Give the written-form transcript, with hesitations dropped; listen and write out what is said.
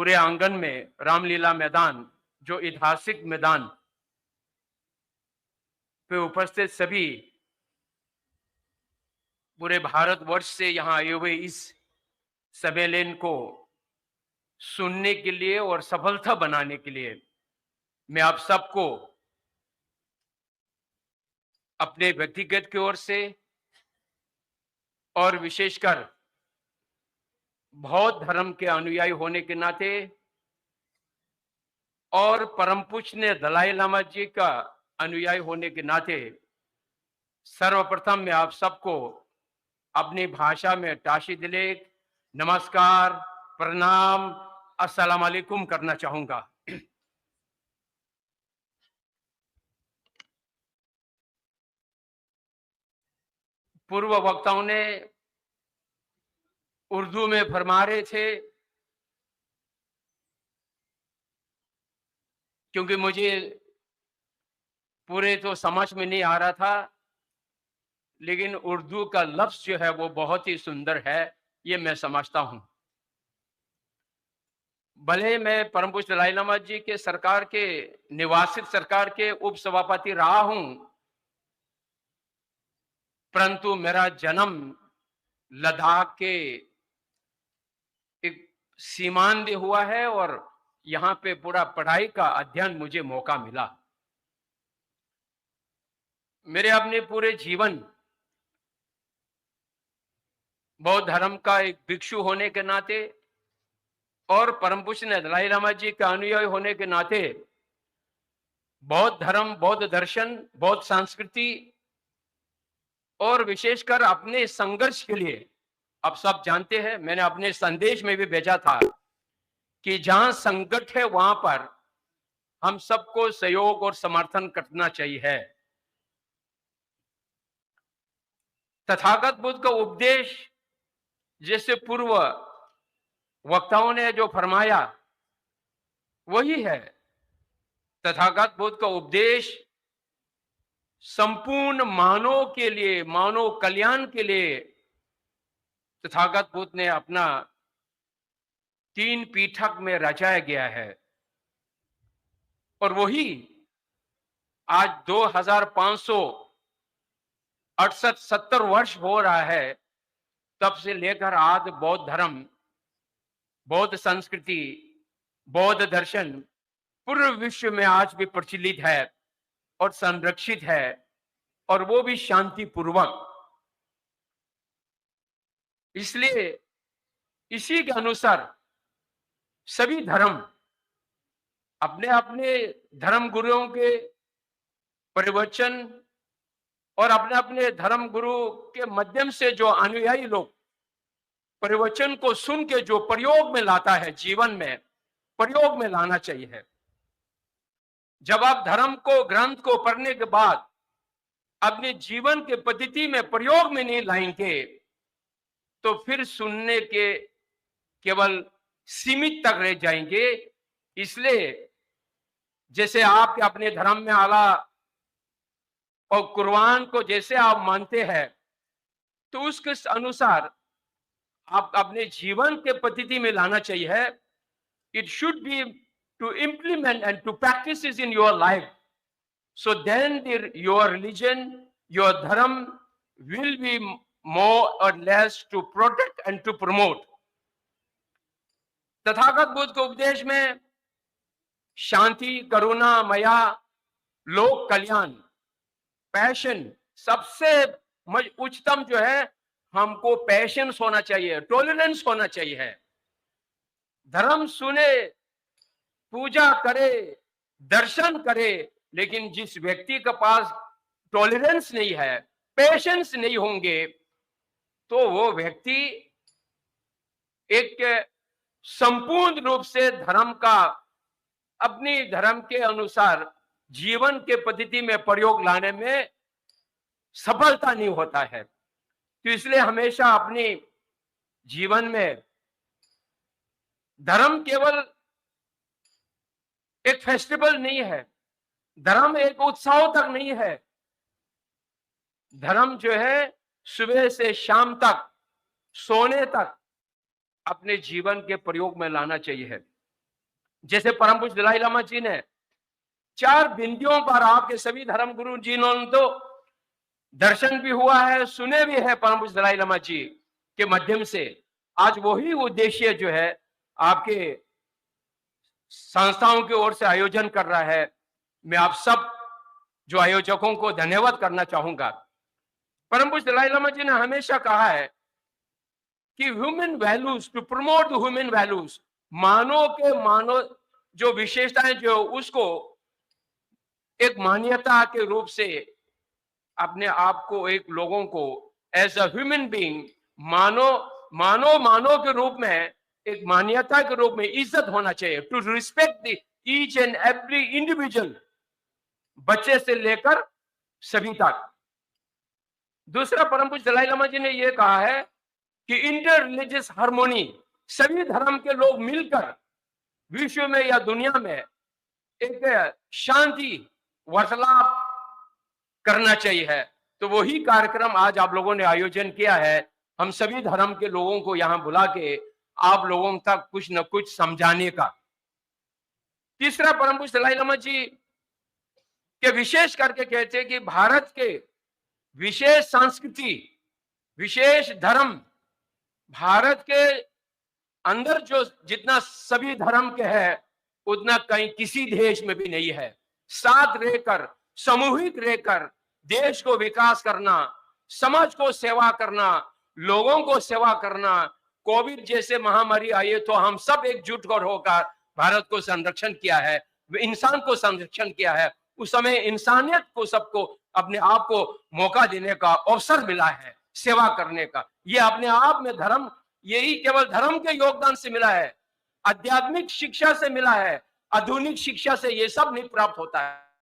पूरे आंगन में रामलीला मैदान, जो ऐतिहासिक मैदान पे उपस्थित सभी पूरे भारतवर्ष से यहाँ आए हुए इस सम्मेलन को सुनने के लिए और सफलता बनाने के लिए मैं आप सबको अपने व्यक्तिगत की ओर से और विशेषकर बौद्ध धर्म के अनुयायी होने के नाते और परम पूज्य दलाई लामा जी का अनुयायी होने के नाते सर्वप्रथम मैं आप सबको अपनी भाषा में ताशी दिलेक, नमस्कार, प्रणाम, अस्सलाम वालेकुम करना चाहूंगा। पूर्व वक्ताओं ने उर्दू में फरमा रहे थे, क्योंकि मुझे पूरे तो समझ में नहीं आ रहा था, लेकिन उर्दू का लफ्ज जो है वो बहुत ही सुंदर है, ये मैं समझता हूं। भले मैं परम पूज्य दलाई लामा जी के सरकार के निवासित सरकार के उप सभापति रहा हूं, परंतु मेरा जन्म लद्दाख के एक सीमांत हुआ है और यहां पे पूरा पढ़ाई का अध्ययन मुझे मौका मिला। मेरे अपने पूरे जीवन बौद्ध धर्म का एक भिक्षु होने के नाते और परम पूज्य दलाई लामा जी का अनुयायी होने के नाते बौद्ध धर्म, बौद्ध दर्शन, बौद्ध संस्कृति और विशेषकर अपने संघर्ष के लिए, आप सब जानते हैं, मैंने अपने संदेश में भी भेजा था कि जहां संकट है वहां पर हम सबको सहयोग और समर्थन करना चाहिए। तथागत बुद्ध का उपदेश, जैसे पूर्व वक्ताओं ने जो फरमाया, वही है। तथागत बुद्ध का उपदेश संपूर्ण मानव के लिए, मानव कल्याण के लिए तथागत बुद्ध ने अपना 3 पीठक में रचाया गया है। और वही आज 2568-70 वर्ष हो रहा है, तब से लेकर आज बौद्ध धर्म, बौद्ध संस्कृति, बौद्ध दर्शन पूरे विश्व में आज भी प्रचलित है और संरक्षित है, और वो भी शांतिपूर्वक। इसलिए इसी के अनुसार सभी धर्म अपने अपने धर्म गुरुओं के प्रवचन और अपने अपने धर्म गुरु के माध्यम से जो अनुयायी लोग प्रवचन को सुन के जो प्रयोग में लाता है, जीवन में प्रयोग में लाना चाहिए। जब आप धर्म को, ग्रंथ को पढ़ने के बाद अपने जीवन के पद्धति में प्रयोग में नहीं लाएंगे तो फिर सुनने के केवल सीमित तक रह जाएंगे। इसलिए जैसे आप अपने धर्म में आला और कुरान को जैसे आप मानते हैं, तो उसके अनुसार आप अपने जीवन के पद्धति में लाना चाहिए। It should be to implement and to practise is in your life, so then your religion, your dharma will be more or less to protect and to promote. Tathagata Buddha के उपदेश में शांति, करुणा, मया, लोक कल्याण, पैशन, सबसे उच्चतम जो है, हमको पैशंस होना चाहिए, टॉलरेंस होना चाहिए। धर्म सुने, पूजा करे, दर्शन करे, लेकिन जिस व्यक्ति के पास टॉलरेंस नहीं है, पेशेंस नहीं होंगे, तो वो व्यक्ति एक संपूर्ण रूप से धर्म का, अपनी धर्म के अनुसार जीवन के पद्धति में प्रयोग लाने में सफलता नहीं होता है। तो इसलिए हमेशा अपने जीवन में धर्म केवल एक फेस्टिवल नहीं है, धर्म एक उत्सव तक नहीं है। धर्म जो है सुबह से शाम तक, सोने तक अपने जीवन के प्रयोग में लाना चाहिए। जैसे परम पूज्य दलाई लामा जी ने 4 बिंदुओं पर आपके सभी धर्म गुरु जी ने तो दर्शन भी हुआ है, सुने भी है परम पूज्य दलाई लामा जी के माध्यम से। आज वही उद्देश्य जो है आपके संस्थाओं की ओर से आयोजन कर रहा है। मैं आप सब जो आयोजकों को धन्यवाद करना चाहूंगा। परम पूज्य दलाई लामा जी ने हमेशा कहा है कि human values, to promote the human values, मानव जो विशेषताएं जो उसको एक मान्यता के रूप से अपने आप को, एक लोगों को एज अ ह्यूमन बीइंग मानव के रूप में, एक मान्यता के रूप में इज्जत होना चाहिए। To respect the each and every individual, बच्चे से लेकर सभी तक। दूसरा, परम पूज्य दलाई लामा जी ने यह कहा है कि इंटर रिलीजियस हार्मोनी, सभी धर्म के लोग मिलकर विश्व में या दुनिया में एक शांति वार्तालाप करना चाहिए। तो वही कार्यक्रम आज आप लोगों ने आयोजन किया है। हम सभी धर्म के लोगों को यहां बुला के आप लोगों तक कुछ न कुछ समझाने का। तीसरा, परम पूज्य दलाई लामा जी के विशेष करके कहते हैं कि भारत के विशेष संस्कृति, विशेष धर्म, भारत के अंदर जो जितना सभी धर्म के है उतना कहीं किसी देश में भी नहीं है। साथ रहकर, सामूहिक रहकर देश को विकास करना, समाज को सेवा करना, लोगों को सेवा करना। कोविड जैसे महामारी आई तो हम सब एकजुट होकर भारत को संरक्षण किया है, इंसान को संरक्षण किया है। उस समय इंसानियत को, सबको अपने आप को मौका देने का अवसर मिला है, सेवा करने का। ये अपने आप में धर्म, यही केवल धर्म के योगदान से मिला है, आध्यात्मिक शिक्षा से मिला है, आधुनिक शिक्षा से ये सब नहीं प्राप्त होता है।